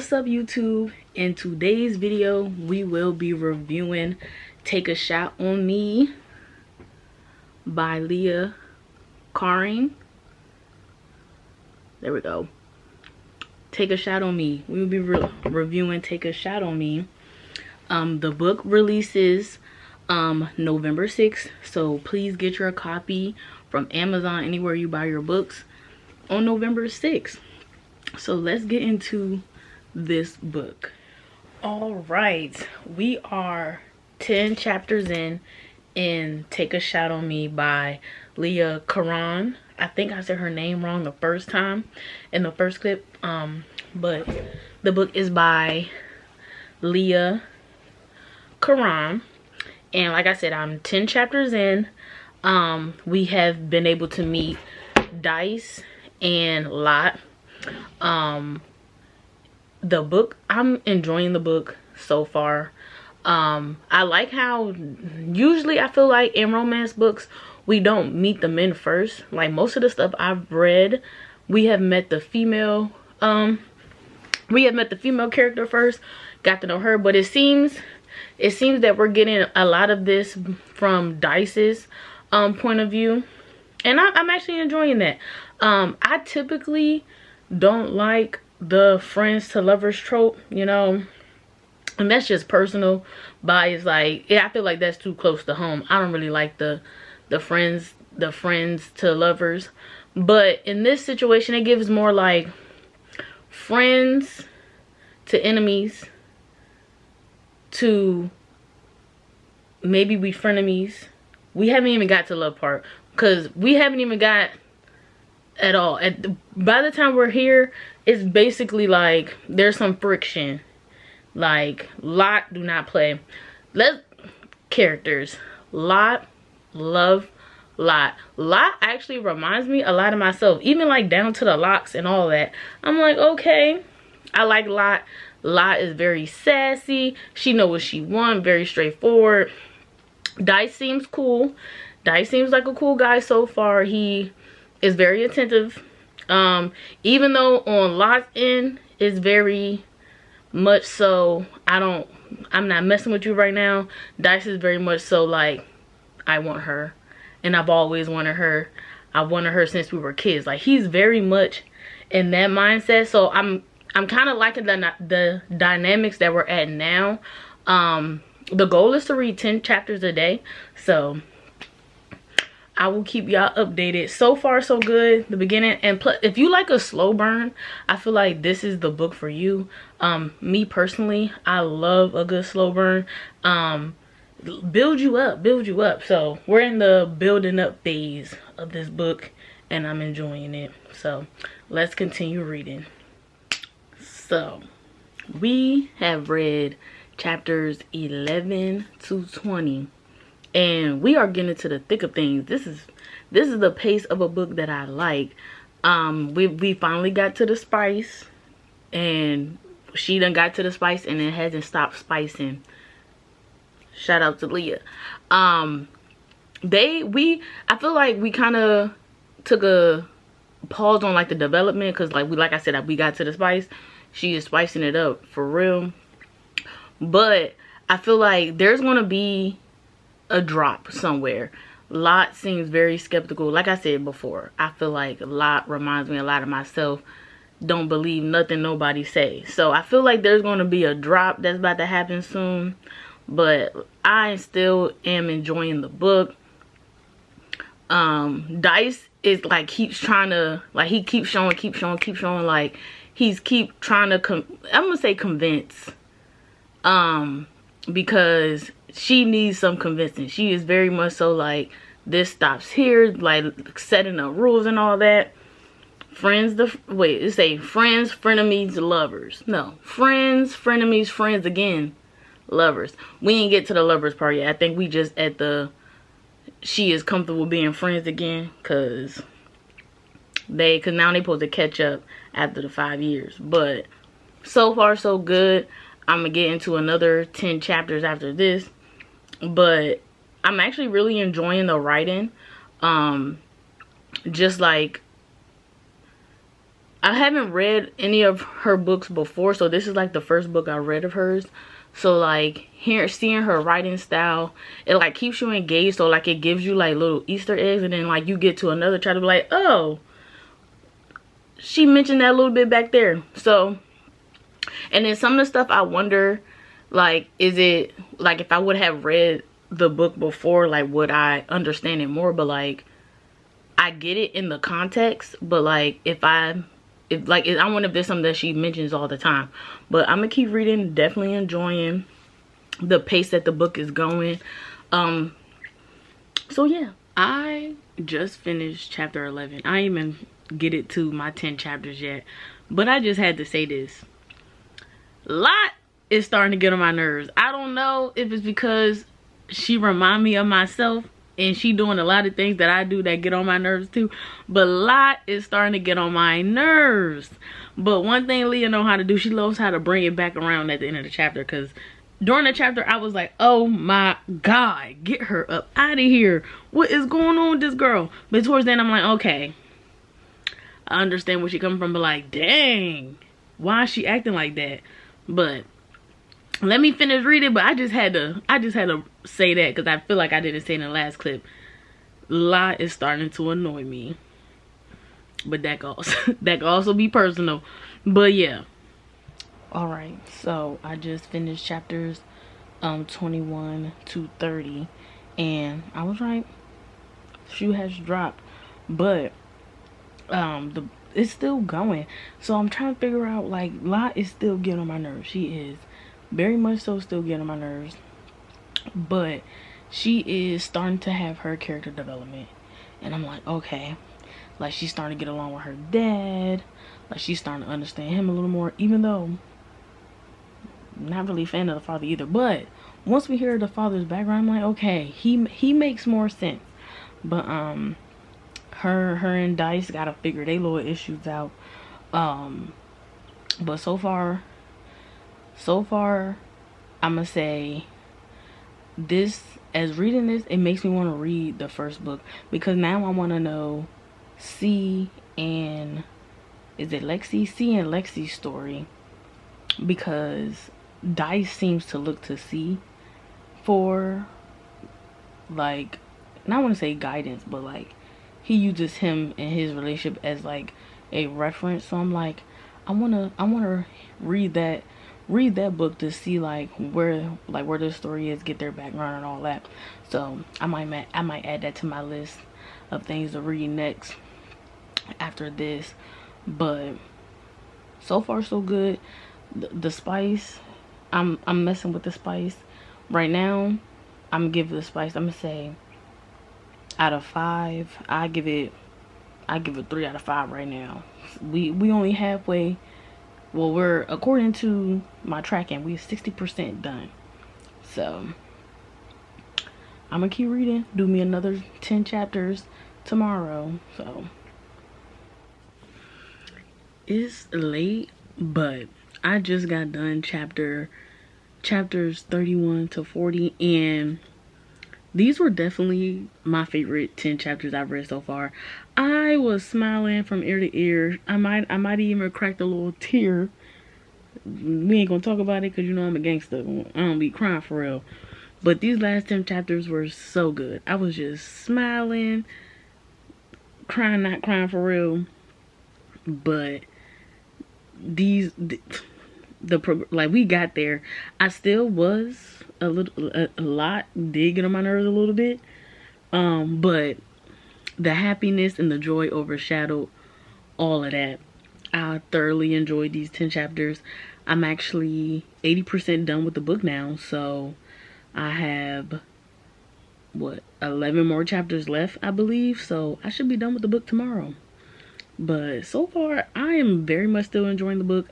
What's up, YouTube? In today's video we will be reviewing Take a Shot on Me by Leigh Carron. There we go. Take a Shot on Me. We will be reviewing Take a Shot on Me. The book releases November 6th, so please get your copy from Amazon, anywhere you buy your books, on November 6th. So let's get into this book. All right, we are 10 chapters in Take a Shot on Me by Leigh Carron. I think I said her name wrong the first time in the first clip, but the book is by Leigh Carron, and like I said, I'm 10 chapters in. We have been able to meet Dice and Lot. The book, I'm enjoying the book so far. I like how usually I feel like in romance books we don't meet the men first. Like most of the stuff I've read, we have met the female character first, got to know her, but it seems that we're getting a lot of this from Dice's point of view, and I'm actually enjoying that. I typically don't like the friends to lovers trope, you know, and that's just personal bias. Like, yeah, I feel like that's too close to home. I don't really like the friends to lovers, but in this situation it gives more like friends to enemies to maybe we frenemies. We haven't even got to love part, because we haven't even got at all. By the time we're here, it's basically like there's some friction. Like Lot, do not play. Characters. Lot, love Lot. Lot actually reminds me a lot of myself, even like down to the locks and all that. I'm like, okay, I like Lot. Lot is very sassy. She knows what she wants, very straightforward. Dice seems cool. Dice seems like a cool guy so far. He is very attentive. Even though on Lot's end is very much so, I'm not messing with you right now. Dice is very much so like, I want her, and I've always wanted her. I wanted her since we were kids. Like, he's very much in that mindset. So I'm kind of liking the dynamics that we're at now. The goal is to read 10 chapters a day, so I will keep y'all updated. So far so good, the beginning. And plus, if you like a slow burn, I feel like this is the book for you. Me personally, I love a good slow burn. Build you up. So we're in the building up phase of this book, and I'm enjoying it. So let's continue reading. So we have read chapters 11 to 20, and we are getting into the thick of things. This is the pace of a book that I like. We finally got to the spice, and she done got to the spice and it hasn't stopped spicing. Shout out to Leah. I feel like we kind of took a pause on like the development, because like I said, we got to the spice. She is spicing it up for real. But I feel like there's gonna be a drop somewhere. Lot seems very skeptical. Like I said before, I feel like Lot reminds me a lot of myself. Don't believe nothing nobody say. So I feel like there's gonna be a drop that's about to happen soon. But I still am enjoying the book. Dice is like keeps trying to, like, he keeps showing, like he's trying to I'm gonna say convince. Because she needs some convincing. She is very much so like, this stops here, like setting up rules and all that. Friends, friends, frenemies, lovers. No, friends, frenemies, friends again, lovers. We ain't get to the lovers part yet. I think we just at she is comfortable being friends again, cause now they supposed to catch up after the 5 years. But so far so good. I'm gonna get into another 10 chapters after this, but I'm actually really enjoying the writing. Just like I haven't read any of her books before, so this is like the first book I read of hers. So like seeing her writing style, it like keeps you engaged. So like it gives you like little Easter eggs, and then like you get to another chapter, be like, oh, she mentioned that a little bit back there. So, and then some of the stuff I wonder, like, is it like if I would have read the book before, like would I understand it more? But like I get it in the context, but like I wonder if there's something that she mentions all the time. But I'm gonna keep reading, definitely enjoying the pace that the book is going. So yeah, I just finished chapter 11. I ain't even get it to my 10 chapters yet, but I just had to say this. Lot is starting to get on my nerves. I don't know if it's because she remind me of myself, and she doing a lot of things that I do that get on my nerves too. But Lot is starting to get on my nerves. But one thing Leah know how to do, she knows how to bring it back around at the end of the chapter. Because during the chapter, I was like, oh my God, get her up out of here. What is going on with this girl? But towards then, I'm like, okay, I understand where she coming from. But like, dang, why is she acting like that? But let me finish reading. But I just had to say that because I feel like I didn't say in the last clip. Lot is starting to annoy me. But that can also be personal. But yeah. Alright, so I just finished chapters 21 to 30. And I was right. Shoe has dropped. But it's still going. So I'm trying to figure out, like, Lot is still getting on my nerves. She is very much so still getting on my nerves. But she is starting to have her character development. And I'm like, okay. Like, she's starting to get along with her dad. Like, she's starting to understand him a little more. Even though I'm not really a fan of the father either. But once we hear the father's background, I'm like, okay, he makes more sense. But her and Dice gotta figure their little issues out. But so far I'm gonna say this, as reading this, it makes me want to read the first book, because now I want to know C and Lexi's story, because Dice seems to look to C for, like, and I want to say guidance, but like he uses him and his relationship as like a reference. So I'm like, I wanna read that book to see like where the story is, get their background and all that. So I might add that to my list of things to read next after this. But so far so good. The spice, I'm messing with the spice right now. I'm gonna give the spice, I'm gonna say, out of 5, I give it 3 out of 5 right now. We only halfway. Well, we're, according to my tracking, we're 60% done. So I'm gonna keep reading. Do me another 10 chapters tomorrow. So it's late, but I just got done chapters 31 to 40, and these were definitely my favorite 10 chapters I've read so far. I was smiling from ear to ear. I might even cracked a little tear. We ain't gonna talk about it because you know I'm a gangster. I don't be crying for real. But these last 10 chapters were so good. I was just smiling, crying, not crying for real. But like, we got there. I still was a lot did get on my nerves a little bit, but the happiness and the joy overshadowed all of that. I thoroughly enjoyed these 10 chapters. I'm actually 80% done with the book now, so I have, what, 11 more chapters left, I believe. So I should be done with the book tomorrow. But so far, I am very much still enjoying the book.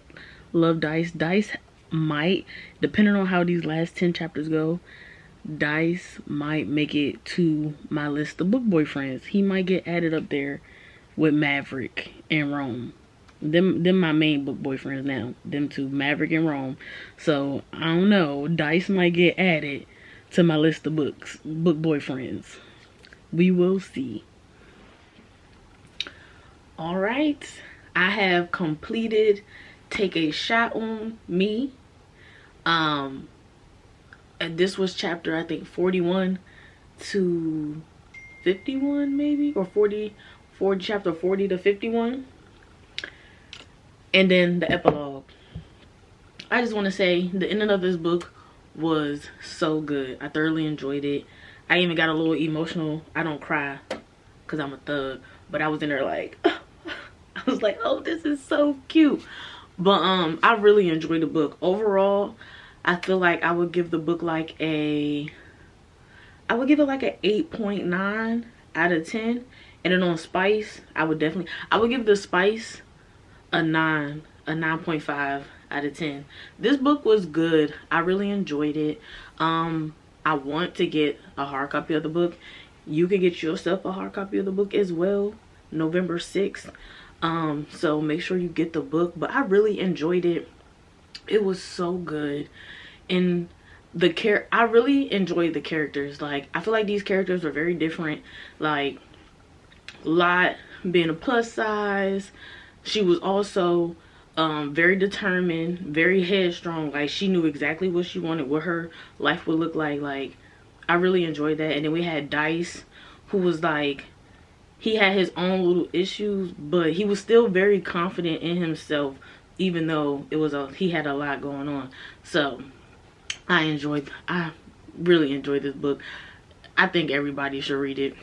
Love Dice. Dice might, depending on how these last 10 chapters go, Dice might make it to my list of book boyfriends. He might get added up there with Maverick and Rome. Them my main book boyfriends now. Them two, Maverick and Rome. So I don't know. Dice might get added to my list of book boyfriends. We will see. Alright. I have completed Take a Shot on Me. And this was chapter, I think, 41 to 51 maybe, or 40, chapter 40 to 51. And then the epilogue. I just want to say the ending of this book was so good. I thoroughly enjoyed it. I even got a little emotional. I don't cry because I'm a thug, but I was in there like I was like, oh, this is so cute. But I really enjoyed the book. Overall, I feel like I would give the book like I would give it like an 8.9 out of 10. And then on spice, I would give the spice a 9.5 out of 10. This book was good. I really enjoyed it. I want to get a hard copy of the book. You can get yourself a hard copy of the book as well, November 6th. So make sure you get the book. But I really enjoyed it. It was so good. And I really enjoyed the characters. Like, I feel like these characters were very different. Like, Lot being a plus size, she was also very determined, very headstrong. Like, she knew exactly what she wanted, what her life would look like. Like, I really enjoyed that. And then we had Dice, who was like, he had his own little issues, but he was still very confident in himself, even though he had a lot going on. So I really enjoyed this book. I think everybody should read it.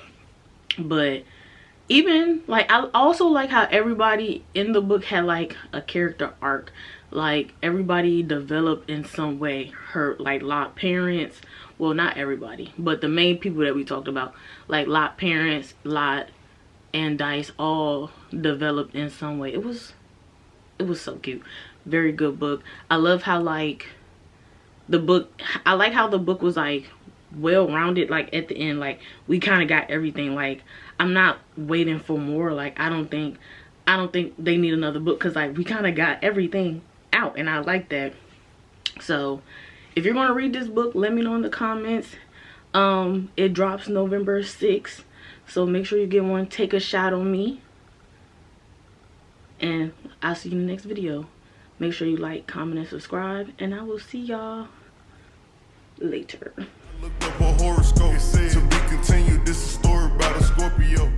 But even like, I also like how everybody in the book had like a character arc. Like, everybody developed in some way. Like, Lot parents, well, not everybody, but the main people that we talked about, like Lot parents, Lot and Dice, all developed in some way. It was so cute. Very good book. I love how like I like how the book was like well-rounded. Like, at the end, like, we kind of got everything. Like, I'm not waiting for more. Like, I don't think they need another book, because like, we kind of got everything out, and I like that. So if you're going to read this book, let me know in the comments. It drops November 6th, so make sure you get one. Take a Shot on Me, and I'll see you in the next video. Make sure you like, comment, and subscribe, and I will see y'all later. Looked up a horoscope. It said to be continued. This is a story about a Scorpio.